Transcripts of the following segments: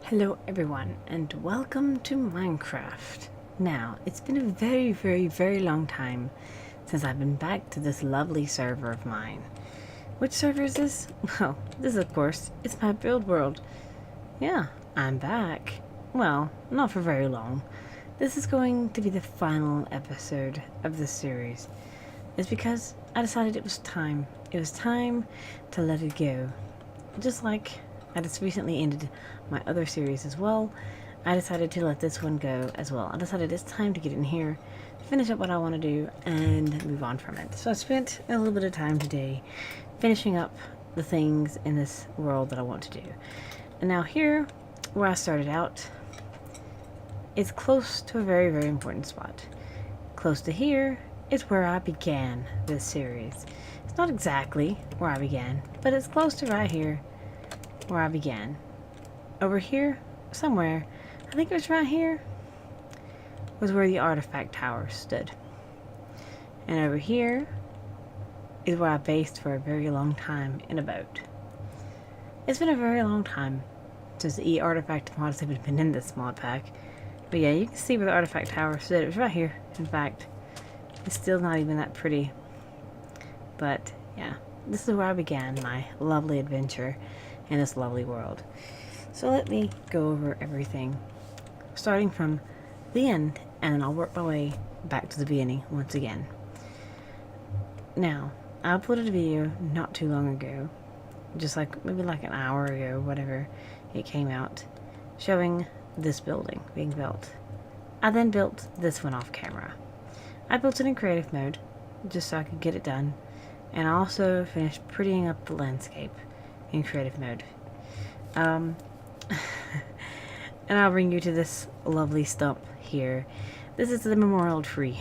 Hello everyone and welcome to Minecraft. Now, it's been a very long time since I've been back to this lovely server of mine. Which server is this? Well, this of course, it's my build world. Yeah, I'm back. Well, not for very long. This is going to be the final episode of this series. It's because I decided it was time. It was time to let it go. Just like I just recently ended my other series as well, I decided to let this one go as well. I decided it's time to get in here, finish up what I want to do, and move on from it. So I spent a little bit of time today finishing up the things in this world that I want to do. And now here, where I started out, is close to a very important spot. Close to here is where I began this series. It's not exactly where I began, but it's close to right here where I began. Over here, somewhere, I think it was right here, was where the artifact tower stood. And over here is where I based for a very long time in a boat. It's been a very long time since the artifact mod has even been in this mod pack. But yeah, you can see where the artifact tower stood. It was right here, in fact. It's still not even that pretty. But yeah, this is where I began my lovely adventure in this lovely world. So let me go over everything, starting from the end, and then I'll work my way back to the beginning once again. Now, I uploaded a video not too long ago, just like maybe like an hour ago, whatever it came out, showing this building being built. I then built this one off camera. I built it in creative mode, just so I could get it done, and I also finished prettying up the landscape in creative mode. And I'll bring you to this lovely stump here. This is the memorial tree.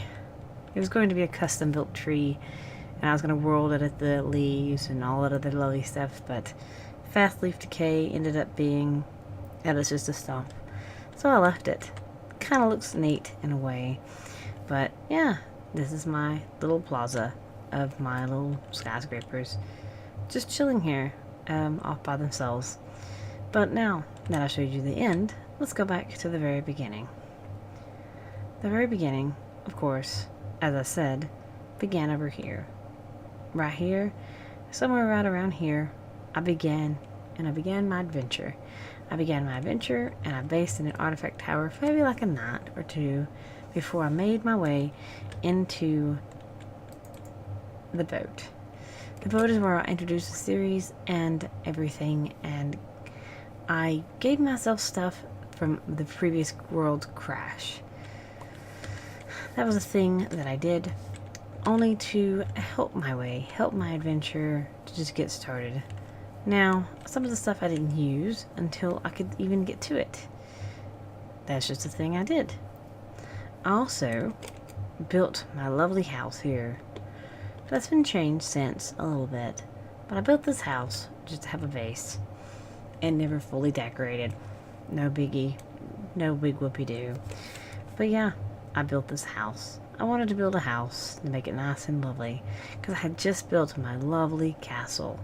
It was going to be a custom built tree, and I was going to world edit the leaves and all that other lovely stuff, but fast leaf decay ended up being that it's just a stump. So I left it. Kind of looks neat in a way, but yeah, this is my little plaza of my little skyscrapers, just chilling here, off by themselves. But now that I showed you the end, let's go back to the very beginning. The very beginning, of course, as I said, began over here. Right here, somewhere right around here, I began my adventure. I began my adventure, and I based in an artifact tower for maybe like a night or two before I made my way into the boat. The boat is where I introduced the series and everything, and I gave myself stuff from the previous world crash. That was a thing that I did only to help my adventure to just get started. Now, some of the stuff I didn't use until I could even get to it. That's just a thing I did. I also built my lovely house here. That's been changed since a little bit, but I built this house just to have a base and never fully decorated. No biggie, no big whoopie-doo. But yeah, I built this house. I wanted to build a house to make it nice and lovely because I had just built my lovely castle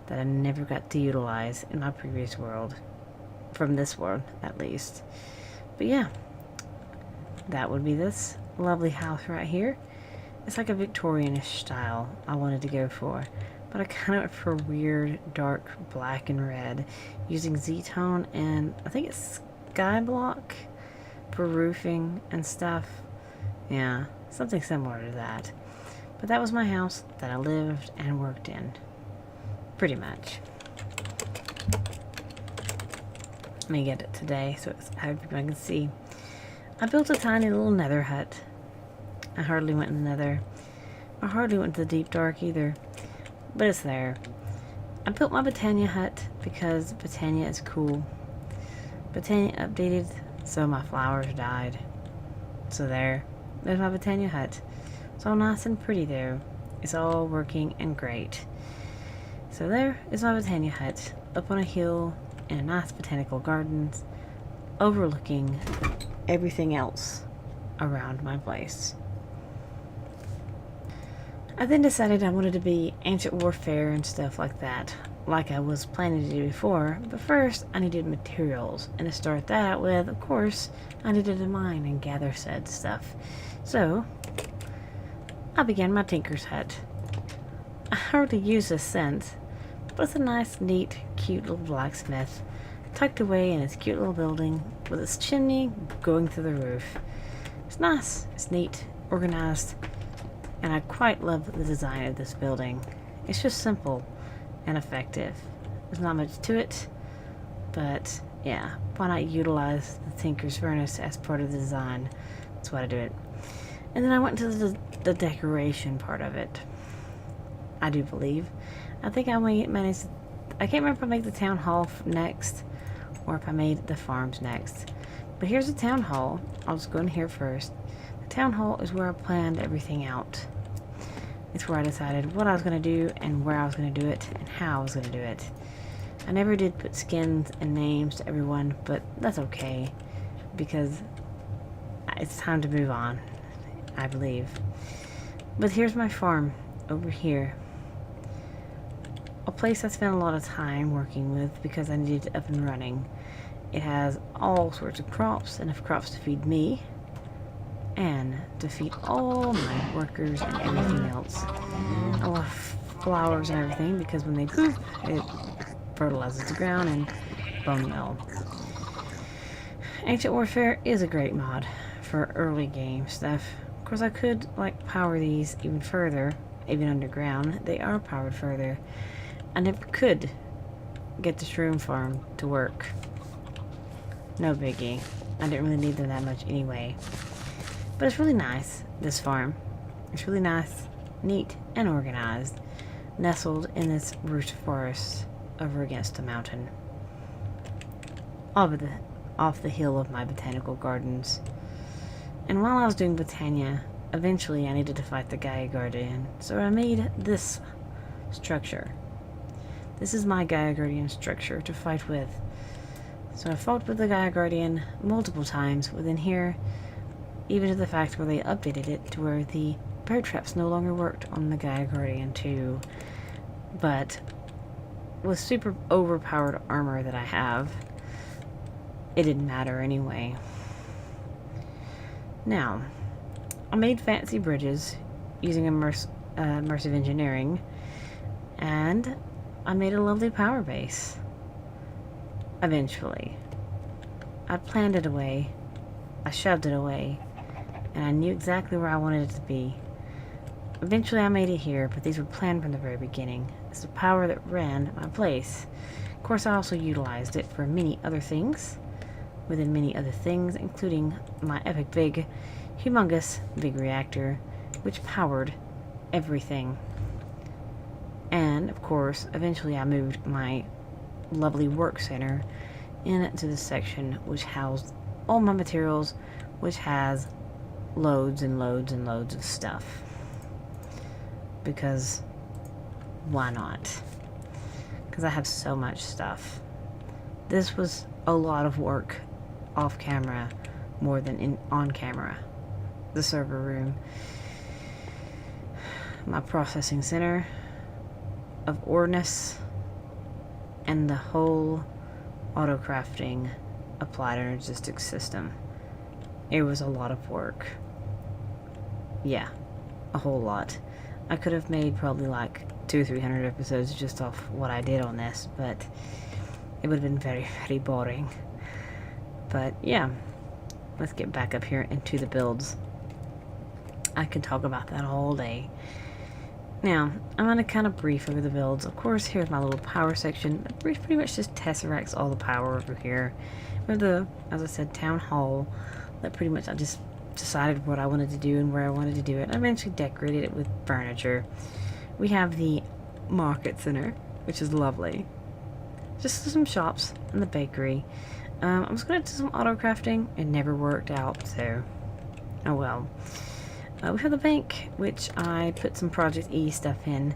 that I never got to utilize in my previous world, from this world at least. But yeah, that would be this lovely house right here. It's like a Victorian-ish style I wanted to go for, but I kind of went for weird dark black and red using Z-tone and I think it's Skyblock for roofing and stuff. Yeah, something similar to that. But that was my house that I lived and worked in, pretty much. Let me get it today so everyone can see. I built a tiny little nether hut. I hardly went in the nether. I hardly went to the deep dark either. But it's there. I built my Botania hut because Botania is cool. Botania updated, so my flowers died. So there's my Botania hut. It's all nice and pretty though. It's all working and great. So there is my Botania hut, up on a hill in a nice botanical gardens, overlooking everything else around my place. I then decided I wanted to be ancient warfare and stuff like that, like I was planning to do before, but first I needed materials, and to start that out with, of course, I needed to mine and gather said stuff. So, I began my tinker's hut. I hardly use this since, but it's a nice, neat, cute little blacksmith, tucked away in its cute little building, with its chimney going through the roof. It's nice, it's neat, organized, and I quite love the design of this building. It's just simple and effective. There's not much to it, but yeah, why not utilize the Tinker's Furnace as part of the design? That's why I do it. And then I went to the decoration part of it. I do believe. I think I managed. I can't remember if I made the town hall next, or if I made the farms next. But here's the town hall. I'll just go in here first. The town hall is where I planned everything out. It's where I decided what I was going to do and where I was going to do it and how I was going to do it. I never did put skins and names to everyone, but that's okay because it's time to move on, I believe. But here's my farm over here. A place I spent a lot of time working with because I needed it up and running. It has all sorts of crops, enough crops to feed me and to feed all my workers and everything else. A lot of flowers and everything because when they poop, it fertilizes the ground and bone meal. Ancient Warfare is a great mod for early game stuff. Of course, I could power these even further, even underground. They are powered further. I never could get the shroom farm to work. No biggie. I didn't really need them that much anyway. But it's really nice, this farm. It's really nice, neat, and organized, nestled in this roost forest over against a mountain. Off the hill of my botanical gardens. And while I was doing Botania, eventually I needed to fight the Gaia Guardian, so I made this structure. This is my Gaia Guardian structure to fight with. So I fought with the Gaia Guardian multiple times within here, even to the fact where they updated it to where the bear traps no longer worked on the Gaia Guardian 2. But with super overpowered armor that I have, it didn't matter anyway. Now, I made fancy bridges using immersive engineering, and I made a lovely power base. Eventually. I planned it away, I shoved it away, and I knew exactly where I wanted it to be. Eventually I made it here, but these were planned from the very beginning. It's the power that ran my place. Of course, I also utilized it for many other things, within many other things, including my epic big, humongous big reactor, which powered everything. And, of course, eventually I moved my lovely work center into the section which housed all my materials, which has loads and loads and loads of stuff. Because why not? Because I have so much stuff. This was a lot of work off camera more than on camera. The server room, my processing center of Ornus, and the whole auto-crafting applied energistics system. It was a lot of work. Yeah, a whole lot. I could have made probably 200 or 300 episodes just off what I did on this, but it would have been very, very boring. But yeah, let's get back up here into the builds. I could talk about that all day. Now, I'm going to kind of brief over the builds. Of course, here's my little power section. It pretty much just tesseracts all the power over here. We have the, as I said, town hall. That pretty much I just decided what I wanted to do and where I wanted to do it. I eventually decorated it with furniture. We have the market center, which is lovely. Just some shops and the bakery. I was going to do some auto crafting. It never worked out, so oh well. We have the bank, which I put some Project E stuff in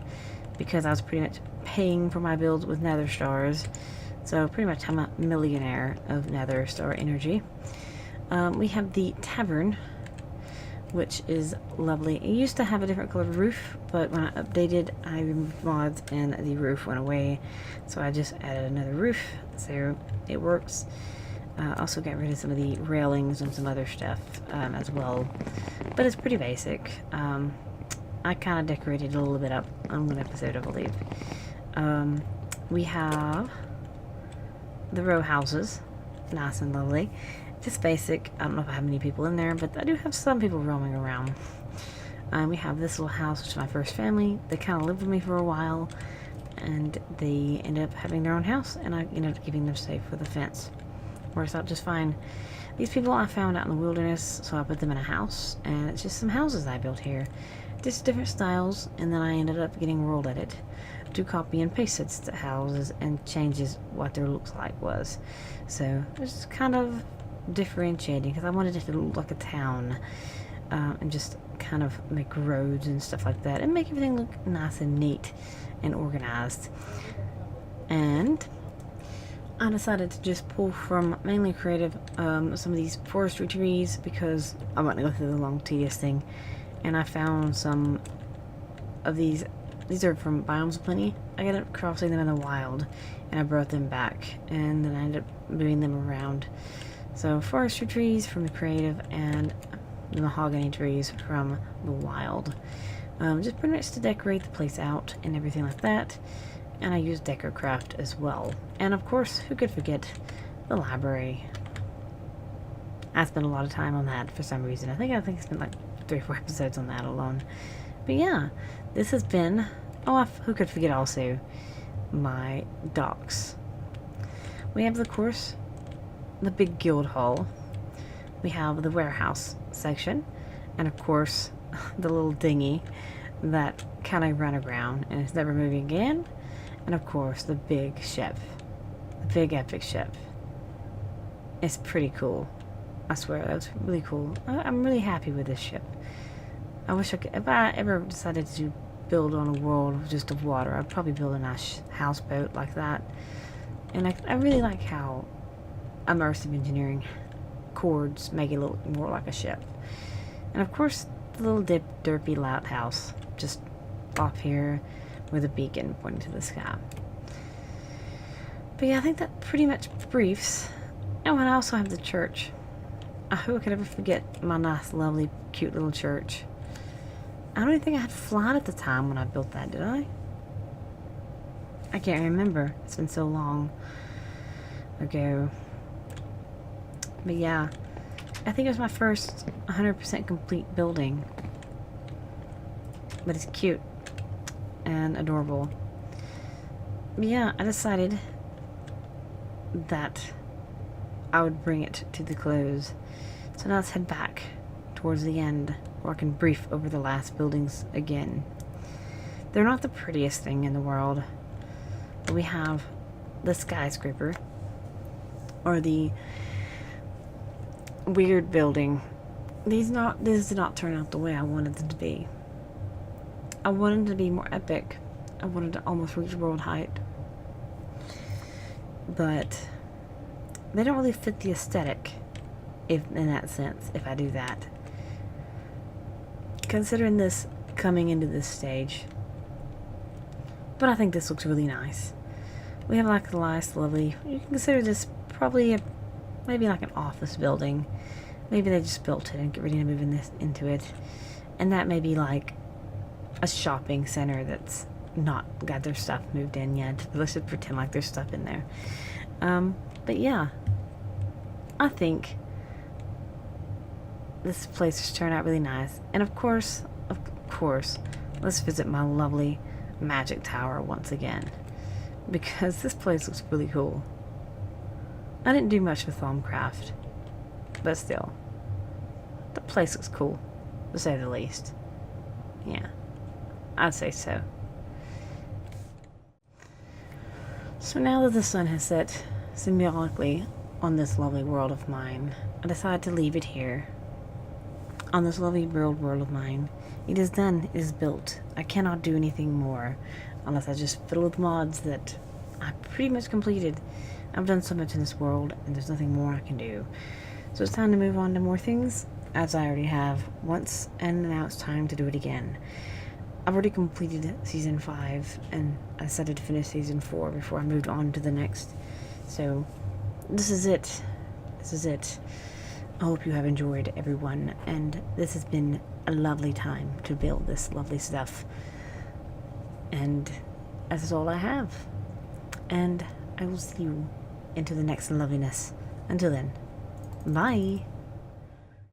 because I was pretty much paying for my builds with Nether Stars. So pretty much I'm a millionaire of Nether Star energy. We have the tavern, which is lovely. It used to have a different colored roof, but when I updated, I removed mods and the roof went away. So I just added another roof, so it works. Also got rid of some of the railings and some other stuff as well. But it's pretty basic. I kind of decorated a little bit up on one episode, I believe. We have the row houses, nice and lovely. Just basic. I don't know if I have many people in there, but I do have some people roaming around. We have this little house, which is my first family. They kind of lived with me for a while, and they ended up having their own house, and I ended up keeping them safe with a fence. Works out just fine. These people I found out in the wilderness, so I put them in a house, and it's just some houses I built here. Just different styles, and then I ended up getting World Edit to copy and paste it to houses and changes what their looks like was. So it's kind of differentiating because I wanted it to look like a town, and just kind of make roads and stuff like that and make everything look nice and neat and organized. And I decided to just pull from mainly creative some of these forestry trees because I want to go through the long tedious thing, and I found some of these are from Biomes of Plenty. I ended up crossing them in the wild and I brought them back, and then I ended up moving them around. So forestry trees from the creative and the mahogany trees from the wild. Just pretty much to decorate the place out and everything like that. And I used DecoCraft as well. And of course, who could forget the library? I spent a lot of time on that for some reason. I think I spent like 3 or 4 episodes on that alone. But yeah, this has been, who could forget also my docks. We have, of course, the big guild hall. We have the warehouse section, and of course the little dinghy that kind of ran around and is never moving again, and of course the big ship, the big epic ship. It's pretty cool. I swear, that's really cool. I'm really happy with this ship. I wish I could, if I ever decided to build on a world just of water, I'd probably build a nice houseboat like that. And I really like how immersive engineering chords make it look more like a ship. And of course, the little derpy lighthouse just off here with a beacon pointing to the sky. But yeah, I think that pretty much briefs. Oh, and I also have the church. Who could ever forget my nice, lovely, cute little church? I don't even think I had flat at the time when I built that, did I? I can't remember. It's been so long ago. But yeah, I think it was my first 100% complete building. But it's cute and adorable. But yeah, I decided that I would bring it to the close. So now let's head back towards the end, where I can brief over the last buildings again. They're not the prettiest thing in the world, but we have the skyscraper, or the weird building. This did not turn out the way I wanted them to be. I wanted it to be more epic. I wanted to almost reach world height. But they don't really fit the aesthetic, if in that sense, if I do that. Considering this coming into this stage. But I think this looks really nice. We have like a nice, lovely, you can consider this probably maybe like an office building. Maybe they just built it and get ready to move into it. And that may be like a shopping center that's not got their stuff moved in yet. Let's just pretend like there's stuff in there. But yeah, I think this place has turned out really nice. And of course, let's visit my lovely magic tower once again, because this place looks really cool. I didn't do much with Thaumcraft, but still, the place looks cool, to say the least. Yeah, I'd say so. So now that the sun has set symbolically on this lovely world of mine, I decided to leave it here. On this lovely world of mine. It is done, it is built. I cannot do anything more unless I just fiddle with mods that I pretty much completed. I've done so much in this world and there's nothing more I can do. So it's time to move on to more things as I already have once, and now it's time to do it again. I've already completed Season 5, and I decided to finish Season 4 before I moved on to the next. So, this is it. This is it. I hope you have enjoyed, everyone, and this has been a lovely time to build this lovely stuff. And that is all I have. And I will see you into the next loveliness. Until then, bye!